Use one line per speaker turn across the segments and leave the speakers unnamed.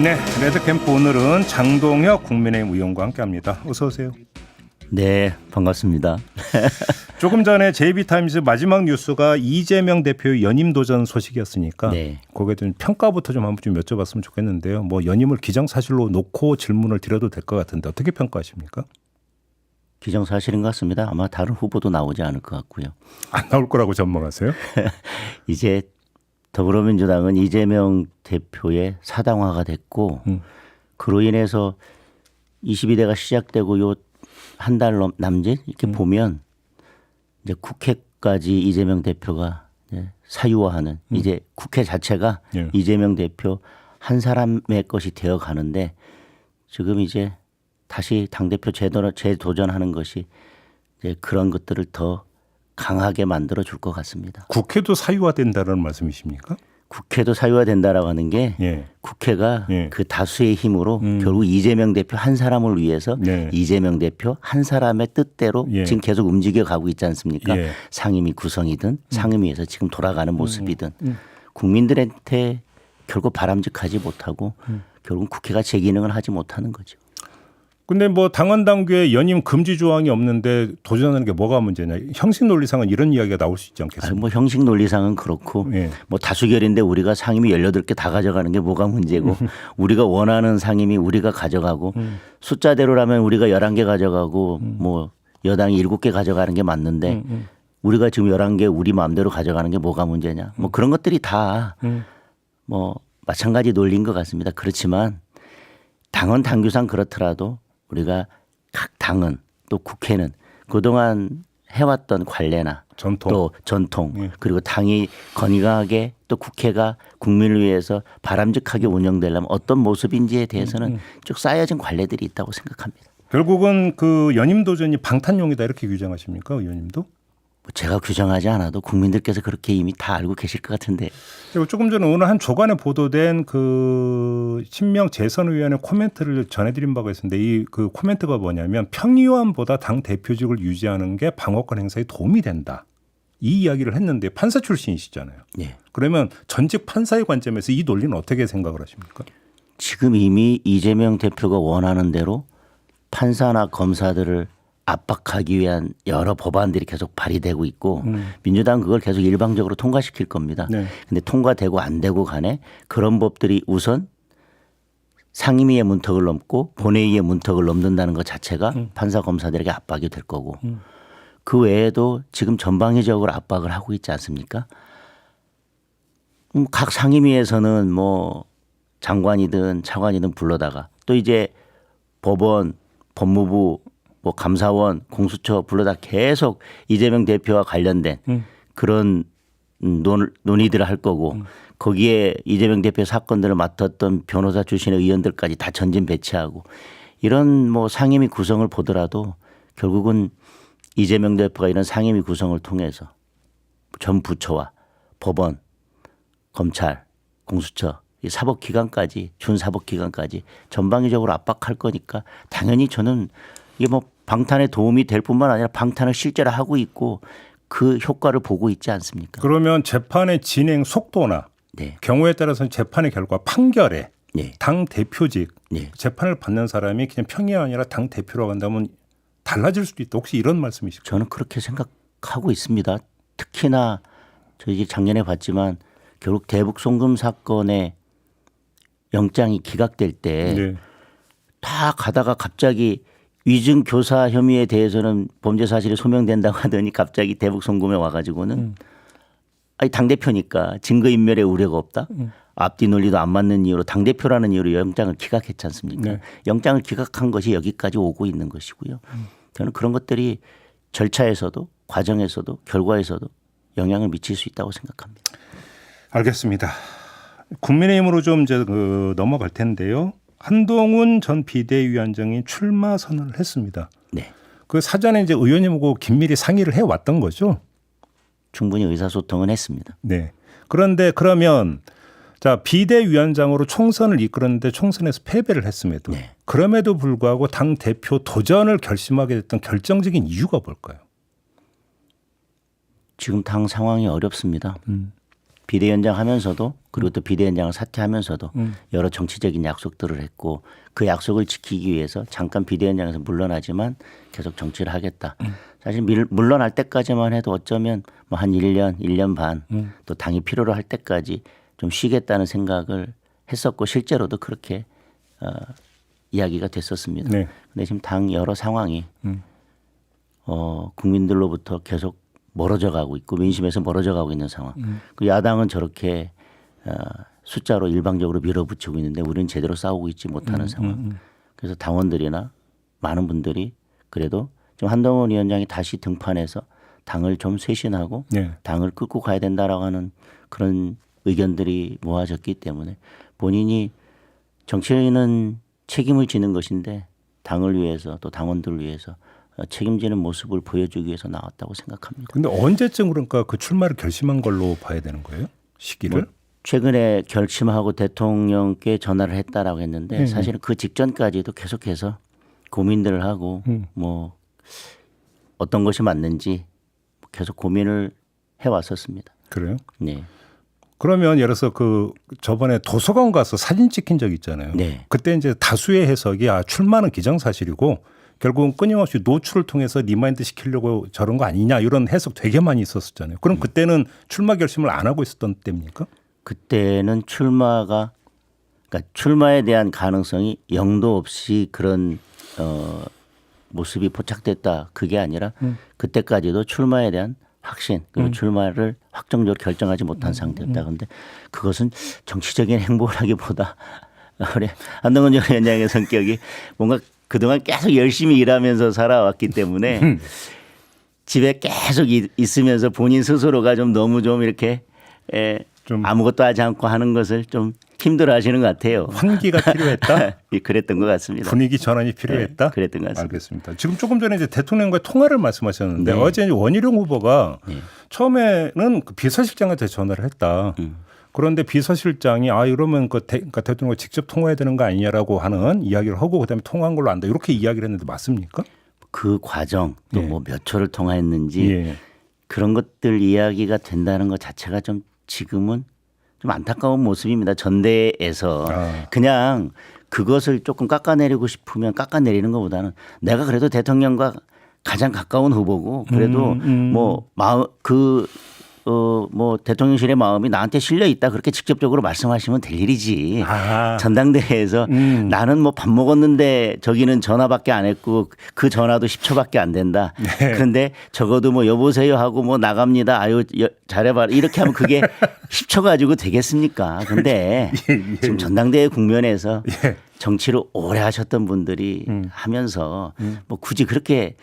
네, 레드캠프 오늘은 장동혁 국민의힘 의원과 함께합니다. 어서 오세요.
네, 반갑습니다.
조금 전에 JB타임즈 마지막 뉴스가 이재명 대표의 연임 도전 소식이었으니까
네.
거기에 대한 평가부터 좀 한번 좀 여쭤봤으면 좋겠는데요. 뭐 연임을 기정사실로 놓고 질문을 드려도 될 것 같은데 어떻게 평가하십니까?
기정사실인 것 같습니다. 아마 다른 후보도 나오지 않을 것 같고요.
안 나올 거라고 전망하세요?
이제 더불어민주당은 이재명 대표의 사당화가 됐고 그로 인해서 22대가 시작되고 요 한 달 남짓 이렇게 보면 이제 국회까지 이재명 대표가 이제 사유화하는 이제 국회 자체가
예.
이재명 대표 한 사람의 것이 되어 가는데 지금 이제 다시 당대표 재도전하는 것이 이제 그런 것들을 더 강하게 만들어 줄 것 같습니다.
국회도 사유화된다는 말씀이십니까?
국회도 사유화된다라고 하는 게
예.
국회가
예.
그 다수의 힘으로 결국 이재명 대표 한 사람을 위해서
네.
이재명 대표 한 사람의 뜻대로
예.
지금 계속 움직여 가고 있지 않습니까?
예.
상임위 구성이든 상임위에서 지금 돌아가는 모습이든 국민들한테 결국 바람직하지 못하고 결국 국회가 제 기능을 하지 못하는 거죠.
근데 뭐 당원 당규에 연임 금지 조항이 없는데 도전하는 게 뭐가 문제냐? 형식 논리상은 이런 이야기가 나올 수 있지 않겠습니까?
뭐 형식 논리상은 그렇고
예.
뭐 다수결인데 우리가 상임위 18개 다 가져가는 게 뭐가 문제고 우리가 원하는 상임위 우리가 가져가고 숫자대로라면 우리가 11개 가져가고 뭐 여당이 7개 가져가는 게 맞는데 우리가 지금 11개 우리 마음대로 가져가는 게 뭐가 문제냐. 뭐 그런 것들이 다 뭐 마찬가지 논리인 것 같습니다. 그렇지만 당헌 당규상 그렇더라도 우리가 각 당은 또 국회는 그동안 해왔던 관례나
전통.
또 전통
예.
그리고 당이 건강하게 또 국회가 국민을 위해서 바람직하게 운영되려면 어떤 모습인지에 대해서는 쭉 쌓여진 관례들이 있다고 생각합니다.
결국은 그 연임 도전이 방탄용이다 이렇게 규정하십니까, 의원님도?
뭐 제가 규정하지 않아도 국민들께서 그렇게 이미 다 알고 계실 것 같은데.
그리고 조금 전에 오늘 한 조간에 보도된 그 신명 재선의원의 코멘트를 전해드린 바가 있는데 이 그 코멘트가 뭐냐면 평의원보다 당 대표직을 유지하는 게 방어권 행사에 도움이 된다. 이 이야기를 했는데 판사 출신이시잖아요.
예.
그러면 전직 판사의 관점에서 이 논리는 어떻게 생각을 하십니까?
지금 이미 이재명 대표가 원하는 대로 판사나 검사들을 압박하기 위한 여러 법안들이 계속 발의되고 있고 민주당은 그걸 계속 일방적으로 통과시킬 겁니다.
네.
근데 통과되고 안 되고 간에 그런 법들이 우선 상임위의 문턱을 넘고 본회의의 문턱을 넘는다는 것 자체가 판사 검사들에게 압박이 될 거고 그 외에도 지금 전방위적으로 압박을 하고 있지 않습니까? 각 상임위에서는 뭐 장관이든 차관이든 불러다가 또 이제 법원, 법무부 뭐 감사원, 공수처 불러다 계속 이재명 대표와 관련된 그런 논의들을 할 거고 거기에 이재명 대표 사건들을 맡았던 변호사 출신의 의원들까지 다 전진 배치하고 이런 뭐 상임위 구성을 보더라도 결국은 이재명 대표가 이런 상임위 구성을 통해서 전 부처와 법원, 검찰, 공수처 이 사법기관까지 준사법기관까지 전방위적으로 압박할 거니까 당연히 저는 이게 뭐 방탄에 도움이 될 뿐만 아니라 방탄을 실제로 하고 있고 그 효과를 보고 있지 않습니까?
그러면 재판의 진행 속도나
네.
경우에 따라서는 재판의 결과 판결에
네.
당 대표직
네.
재판을 받는 사람이 그냥 평이 아니라 당 대표라고 한다면 달라질 수도 있다. 혹시 이런 말씀이실까요?
저는 그렇게 생각하고 있습니다. 특히나 저희 작년에 봤지만 결국 대북 송금 사건의 영장이 기각될 때
네.
다 가다가 갑자기 위증 교사 혐의에 대해서는 범죄 사실이 소명된다고 하더니 갑자기 대북 송금에 와가지고는 아니 당대표니까 증거인멸의 우려가 없다. 앞뒤 논리도 안 맞는 이유로 당대표라는 이유로 영장을 기각했지 않습니까?
네.
영장을 기각한 것이 여기까지 오고 있는 것이고요. 저는 그런 것들이 절차에서도 과정에서도 결과에서도 영향을 미칠 수 있다고 생각합니다.
알겠습니다. 국민의힘으로 좀 이제 넘어갈 텐데요. 한동훈 전 비대위원장이 출마 선언을 했습니다.
네.
그 사전에 이제 의원님하고 긴밀히 상의를 해왔던 거죠.
충분히 의사소통은 했습니다.
네. 그런데 그러면 자 비대위원장으로 총선을 이끌었는데 총선에서 패배를 했음에도
네.
그럼에도 불구하고 당 대표 도전을 결심하게 됐던 결정적인 이유가 뭘까요?
지금 당 상황이 어렵습니다. 비대위원장 하면서도 그리고 또 비대위원장을 사퇴하면서도 여러 정치적인 약속들을 했고 그 약속을 지키기 위해서 잠깐 비대위원장에서 물러나지만 계속 정치를 하겠다. 사실 물러날 때까지만 해도 어쩌면 뭐 한 1년, 1년 반 또 당이 필요로 할 때까지 좀 쉬겠다는 생각을 했었고 실제로도 그렇게 이야기가 됐었습니다.
네.
근데 지금 당 여러 상황이 국민들로부터 계속 멀어져 가고 있고 민심에서 멀어져 가고 있는 상황. 그 야당은 저렇게 숫자로 일방적으로 밀어붙이고 있는데 우리는 제대로 싸우고 있지 못하는 상황. 그래서 당원들이나 많은 분들이 그래도 좀 한동훈 위원장이 다시 등판해서 당을 좀 쇄신하고
네.
당을 끌고 가야 된다라고 하는 그런 의견들이 모아졌기 때문에 본인이 정치인은 책임을 지는 것인데 당을 위해서 또 당원들을 위해서 책임지는 모습을 보여주기 위해서 나왔다고 생각합니다.
근데 언제쯤 그러니까 그 출마를 결심한 걸로 봐야 되는 거예요? 시기를?
뭐 최근에 결심하고 대통령께 전화를 했다라고 했는데 사실은 그 직전까지도 계속해서 고민들을 하고 뭐 어떤 것이 맞는지 계속 고민을 해왔었습니다.
그래요?
네.
그러면 예를 들어서 그 저번에 도서관 가서 사진 찍힌 적 있잖아요.
네.
그때 이제 다수의 해석이 출마는 기정사실이고 결국은 끊임없이 노출을 통해서 리마인드 시키려고 저런 거 아니냐 이런 해석 되게 많이 있었잖아요. 그럼 그때는 출마 결심을 안 하고 있었던 때입니까?
그때는 그러니까 출마에 대한 가능성이 영도 없이 그런 모습이 포착됐다. 그게 아니라 그때까지도 출마에 대한 확신 그리고 출마를 확정적으로 결정하지 못한 상태였다. 그런데 그것은 정치적인 행보라기보다 우리 한동훈 전 위원장의 성격이 뭔가 그동안 계속 열심히 일하면서 살아왔기 때문에 집에 계속 있으면서 본인 스스로가 좀 너무 좀 이렇게
좀
아무것도 하지 않고 하는 것을 좀 힘들어 하시는 것 같아요.
환기가 필요했다?
그랬던 것 같습니다.
분위기 전환이 필요했다?
네, 그랬던 것 같습니다.
알겠습니다. 지금 조금 전에 이제 대통령과의 통화를 말씀하셨는데
네.
어제 이제 원희룡 후보가
네.
처음에는 그 비서실장한테 전화를 했다. 그런데 비서실장이 이러면 그러니까 대통령과 직접 통화해야 되는 거 아니냐라고 하는 이야기를 하고 그다음에 통화한 걸로 안다. 이렇게 이야기를 했는데 맞습니까?
그 과정 또
예.
뭐 몇 초를 통화했는지
예.
그런 것들 이야기가 된다는 것 자체가 좀 지금은 좀 안타까운 모습입니다. 전대에서 그냥 그것을 조금 깎아내리고 싶으면 깎아내리는 것보다는 내가 그래도 대통령과 가장 가까운 후보고 그래도 뭐 마음 뭐 대통령실의 마음이 나한테 실려 있다 그렇게 직접적으로 말씀하시면 될 일이지. 전당대회에서 나는 뭐 밥 먹었는데 저기는 전화밖에 안 했고 그 전화도 10초밖에 안 된다.
네.
그런데 적어도 뭐 여보세요 하고 뭐 나갑니다. 아유 잘해봐 이렇게 하면 그게 10초 가지고 되겠습니까? 근데 지금 전당대회 국면에서 정치를 오래 하셨던 분들이 하면서 뭐 굳이 그렇게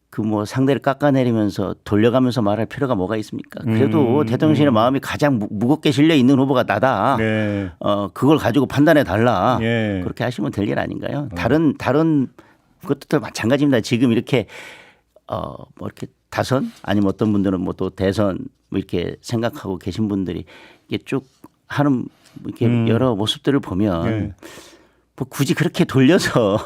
그 뭐 상대를 깎아내리면서 돌려가면서 말할 필요가 뭐가 있습니까? 그래도 대통령실의 마음이 가장 무겁게 실려 있는 후보가 나다.
네.
그걸 가지고 판단해 달라.
예.
그렇게 하시면 될 일 아닌가요? 다른 것도 마찬가지입니다. 지금 이렇게 뭐 이렇게 다선 아니면 어떤 분들은 뭐 또 대선 뭐 이렇게 생각하고 계신 분들이 이게 쭉 하는 이렇게 여러 모습들을 보면
예.
뭐 굳이 그렇게 돌려서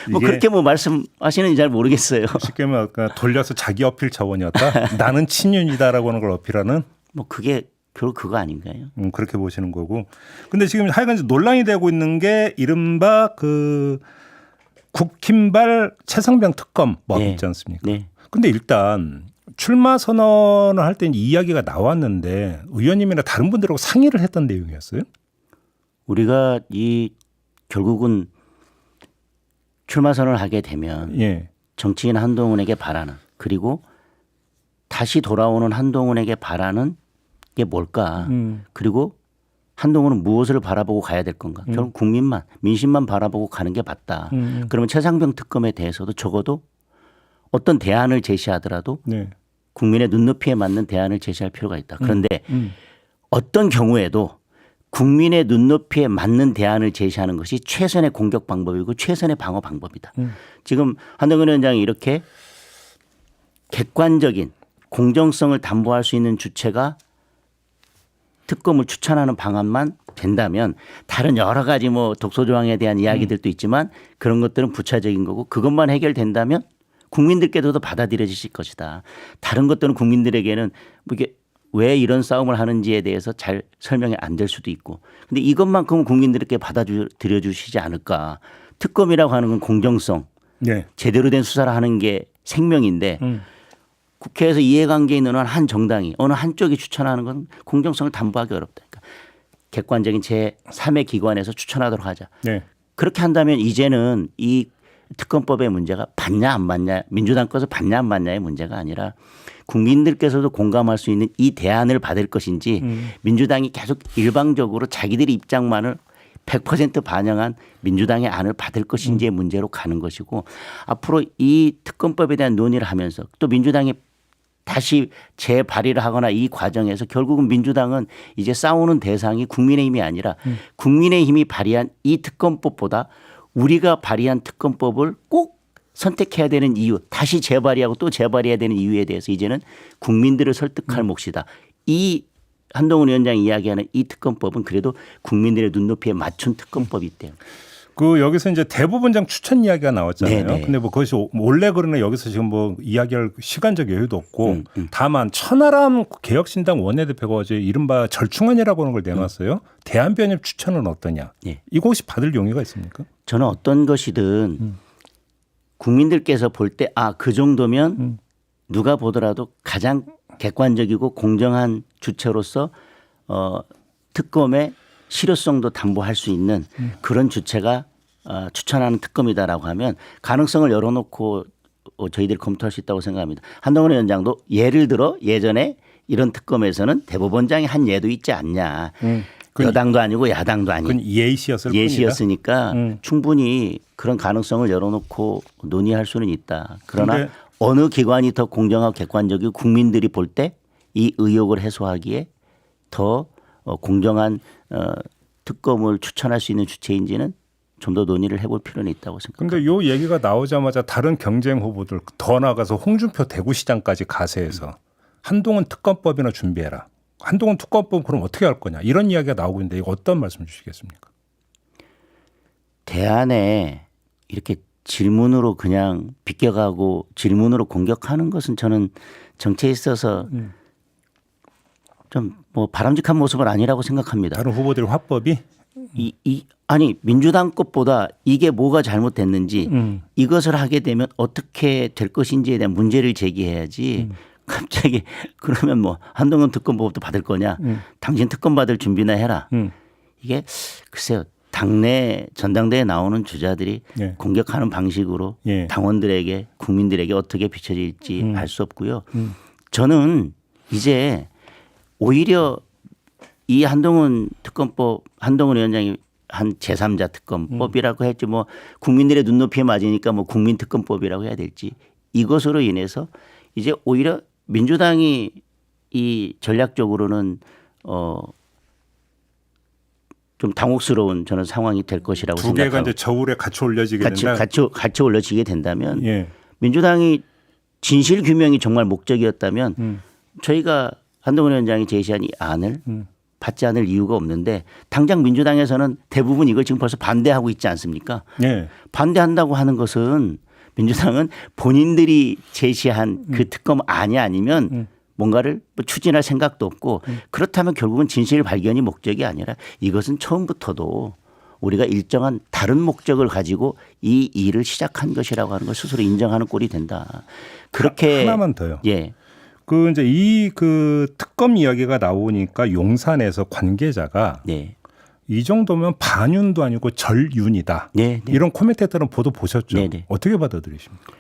뭐 그렇게 뭐 말씀하시는지 잘 모르겠어요.
쉽게 말하면 돌려서 자기 어필 차원이었다. 나는 친윤이다라고 하는 걸 어필하는
뭐 그게 결국 그거 아닌가요?
그렇게 보시는 거고. 근데 지금 하여간 논란이 되고 있는 게 이른바 그 국힘발 최상병 특검법
네.
있지 않습니까?
네.
근데 일단 출마 선언을 할 때 이 이야기가 나왔는데 의원님이나 다른 분들하고 상의를 했던 내용이었어요?
우리가 결국은 출마 선언을 하게 되면
예.
정치인 한동훈에게 바라는 그리고 다시 돌아오는 한동훈에게 바라는 게 뭘까? 그리고 한동훈은 무엇을 바라보고 가야 될 건가? 결국 국민만 민심만 바라보고 가는 게 맞다. 그러면 최상병 특검에 대해서도 적어도 어떤 대안을 제시하더라도
네.
국민의 눈높이에 맞는 대안을 제시할 필요가 있다. 그런데 어떤 경우에도 국민의 눈높이에 맞는 대안을 제시하는 것이 최선의 공격 방법이고 최선의 방어 방법이다. 지금 한동훈 위원장이 이렇게 객관적인 공정성을 담보할 수 있는 주체가 특검을 추천하는 방안만 된다면 다른 여러 가지 뭐 독소조항에 대한 이야기들도 있지만 그런 것들은 부차적인 거고 그것만 해결된다면 국민들께서도 받아들여지실 것이다. 다른 것들은 국민들에게는 뭐 이게 왜 이런 싸움을 하는지에 대해서 잘 설명이 안 될 수도 있고. 근데 이것만큼은 국민들께 받아들여 주시지 않을까. 특검이라고 하는 건 공정성,
네.
제대로 된 수사를 하는 게 생명인데 국회에서 이해관계 있는 한 정당이 어느 한쪽이 추천하는 건 공정성을 담보하기 어렵다. 그러니까 객관적인 제3의 기관에서 추천하도록 하자.
네.
그렇게 한다면 이제는 이 특검법의 문제가 받냐 안 받냐, 민주당 것을 받냐 안 받냐의 문제가 아니라 국민들께서도 공감할 수 있는 이 대안을 받을 것인지 민주당이 계속 일방적으로 자기들의 입장만을 100% 반영한 민주당의 안을 받을 것인지의 문제로 가는 것이고, 앞으로 이 특검법에 대한 논의를 하면서 또 민주당이 다시 재발의를 하거나 이 과정에서 결국은 민주당은 이제 싸우는 대상이 국민의힘이 아니라 국민의힘이 발의한 이 특검법보다 우리가 발의한 특검법을 꼭 선택해야 되는 이유, 다시 재발의하고 또 재발의해야 되는 이유에 대해서 이제는 국민들을 설득할 몫이다. 이 한동훈 위원장이 이야기하는 이 특검법은 그래도 국민들의 눈높이에 맞춘 특검법이 있대요.
그 여기서 이제 대법원장 추천 이야기가 나왔잖아요.
네네.
근데 뭐 그것이 원래 그러나 여기서 지금 뭐 이야기할 시간적 여유도 없고 다만 천하람 개혁신당 원내대표가 어제 이른바 절충안이라고 하는 걸 내놨어요. 대한변협 추천은 어떠냐?
네.
이거 혹시 받을 용의가 있습니까?
저는 어떤 것이든 국민들께서 볼 때 그 정도면 누가 보더라도 가장 객관적이고 공정한 주체로서 특검의 실효성도 담보할 수 있는 그런 주체가 추천하는 특검이다라고 하면 가능성을 열어놓고 저희들이 검토할 수 있다고 생각합니다. 한동훈 위원장도 예를 들어 예전에 이런 특검에서는 대법원장이 한 예도 있지 않냐. 여당도 아니고 야당도 아니고
그건
예시였으니까 충분히 그런 가능성을 열어놓고 논의할 수는 있다. 그러나
근데
어느 기관이 더 공정하고 객관적이고 국민들이 볼 때 이 의혹을 해소하기에 더 공정한 특검을 추천할 수 있는 주체인지는 좀 더 논의를 해볼 필요는 있다고 생각합니다.
근데 요 얘기가 나오자마자 다른 경쟁 후보들 더 나가서 홍준표 대구시장까지 가세해서 한동훈 특검법이나 준비해라. 한동훈 특검법 그럼 어떻게 할 거냐. 이런 이야기가 나오고 있는데 이거 어떤 말씀 주시겠습니까?
대안에 이렇게 질문으로 그냥 비껴가고 질문으로 공격하는 것은 저는 정치에 있어서 좀 뭐 바람직한 모습은 아니라고 생각합니다.
다른 후보들 화법이
아니 민주당 것보다 이게 뭐가 잘못됐는지 이것을 하게 되면 어떻게 될 것인지에 대한 문제를 제기해야지 갑자기 그러면 뭐 한동훈 특검법도 받을 거냐 당신 특검 받을 준비나 해라. 이게 글쎄요. 당내 전당대회에 나오는 주자들이
예.
공격하는 방식으로
예.
당원들에게 국민들에게 어떻게 비춰질지 알 수 없고요. 저는 이제 오히려 이 한동훈 특검법 한동훈 위원장이 한 제3자 특검법이라고 했지 뭐 국민들의 눈높이에 맞으니까 뭐 국민 특검법이라고 해야 될지 이것으로 인해서 이제 오히려 민주당이 이 전략적으로는 좀 당혹스러운 저는 상황이 될 것이라고
두
생각하고
개가 이제 저울에 같이 올려지게 된다.
같이 올려지게 된다면
예.
민주당이 진실 규명이 정말 목적이었다면 저희가 한동훈 위원장이 제시한 이 안을 받지 않을 이유가 없는데 당장 민주당에서는 대부분 이걸 지금 벌써 반대하고 있지 않습니까?
예.
반대한다고 하는 것은 민주당은 본인들이 제시한 그 특검 안이 아니면 뭔가를 추진할 생각도 없고 그렇다면 결국은 진실 발견이 목적이 아니라 이것은 처음부터도 우리가 일정한 다른 목적을 가지고 이 일을 시작한 것이라고 하는 걸 스스로 인정하는 꼴이 된다. 그렇게
하나만 더요.
예.
그 이제 이 그 특검 이야기가 나오니까 용산에서 관계자가
네.
이 정도면 반윤도 아니고 절윤이다.
네, 네.
이런 코멘테이터는 보도 보셨죠?
네, 네.
어떻게 받아들이십니까?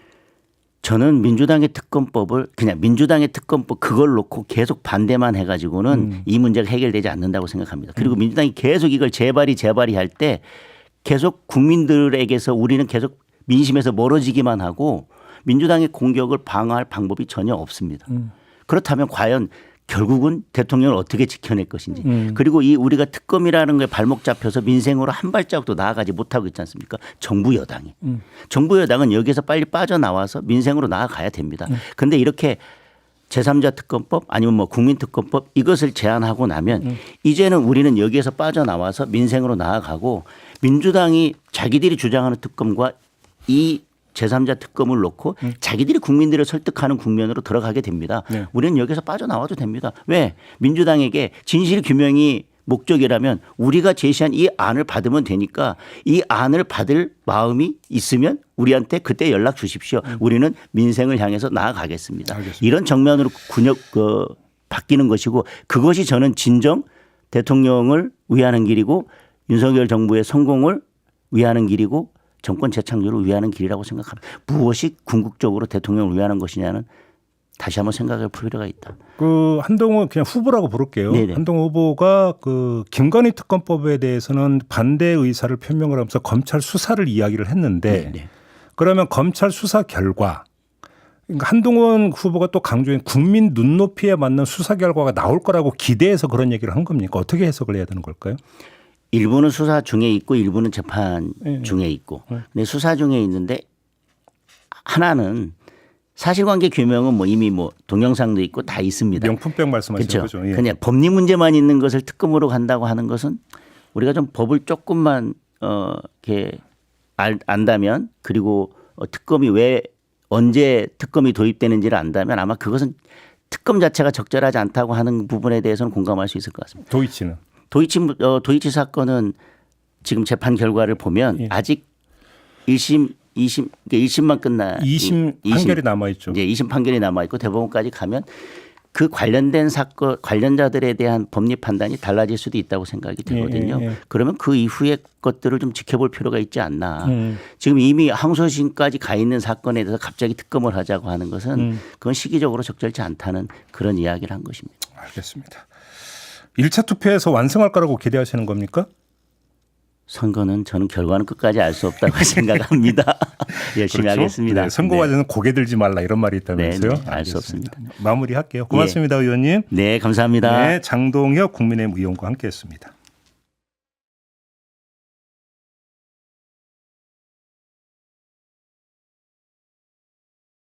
저는 민주당의 특검법을 그냥 민주당의 특검법 그걸 놓고 계속 반대만 해가지고는 이 문제가 해결되지 않는다고 생각합니다. 그리고 민주당이 계속 이걸 재발의할 때 계속 국민들에게서 우리는 계속 민심에서 멀어지기만 하고 민주당의 공격을 방어할 방법이 전혀 없습니다. 그렇다면 과연 결국은 대통령을 어떻게 지켜낼 것인지 그리고 이 우리가 특검이라는 거에 발목 잡혀서 민생으로 한 발자국도 나아가지 못하고 있지 않습니까? 정부 여당이. 정부 여당은 여기서 빨리 빠져나와서 민생으로 나아가야 됩니다. 그런데 이렇게 제3자 특검법 아니면 뭐 국민특검법 이것을 제안하고 나면 이제는 우리는 여기에서 빠져나와서 민생으로 나아가고 민주당이 자기들이 주장하는 특검과 이 제3자 특검을 놓고 자기들이 국민들을 설득하는 국면으로 들어가게 됩니다.
네.
우리는 여기서 빠져나와도 됩니다. 왜? 민주당에게 진실 규명이 목적이라면 우리가 제시한 이 안을 받으면 되니까 이 안을 받을 마음이 있으면 우리한테 그때 연락 주십시오. 우리는 민생을 향해서 나아가겠습니다.
알겠습니다.
이런 정면으로 바뀌는 것이고 그것이 저는 진정 대통령을 위하는 길이고 윤석열 정부의 성공을 위하는 길이고 정권 재창조를 위하는 길이라고 생각합니다. 무엇이 궁극적으로 대통령을 위하는 것이냐는 다시 한번 생각할 필요가 있다.
그 한동훈 그냥 후보라고 부를게요.
네네.
한동훈 후보가 그 김건희 특검법에 대해서는 반대 의사를 표명을 하면서 검찰 수사를 이야기를 했는데
네네.
그러면 검찰 수사 결과 그러니까 한동훈 후보가 또 강조한 국민 눈높이에 맞는 수사 결과가 나올 거라고 기대해서 그런 얘기를 한 겁니까? 어떻게 해석을 해야 되는 걸까요?
일부는 수사 중에 있고 일부는 재판 중에 있고 근데 수사 중에 있는데 하나는 사실관계 규명은 뭐 이미 뭐 동영상도 있고 다 있습니다.
명품백 말씀하시는
그렇죠.
거죠. 예.
그냥 법리 문제만 있는 것을 특검으로 간다고 하는 것은 우리가 좀 법을 조금만 이렇게 안다면 그리고 특검이 왜 언제 특검이 도입되는지를 안다면 아마 그것은 특검 자체가 적절하지 않다고 하는 부분에 대해서는 공감할 수 있을 것 같습니다.
도이치는.
도이치 사건은 지금 재판 결과를 보면
예.
아직 1심만 끝나
2심 판결이 남아 있죠.
이제 2심 판결이 남아 있고 대법원까지 가면 그 관련된 사건 관련자들에 대한 법리 판단이 달라질 수도 있다고 생각이 되거든요.
예.
그러면 그 이후의 것들을 좀 지켜볼 필요가 있지 않나.
음.
지금 이미 항소심까지 가 있는 사건에 대해서 갑자기 특검을 하자고 하는 것은 그건 시기적으로 적절치 않다는 그런 이야기를 한 것입니다.
알겠습니다. 1차 투표에서 완성할 거라고 기대하시는 겁니까?
선거는 저는 결과는 끝까지 알 수 없다고 생각합니다. 열심히
그렇죠?
하겠습니다.
네, 선거 과정은 고개 들지 말라 이런 말이 있다면서요?
네, 알 수 없습니다.
마무리할게요. 고맙습니다, 의원님.
네, 감사합니다.
네, 장동혁 국민의힘 의원과 함께했습니다.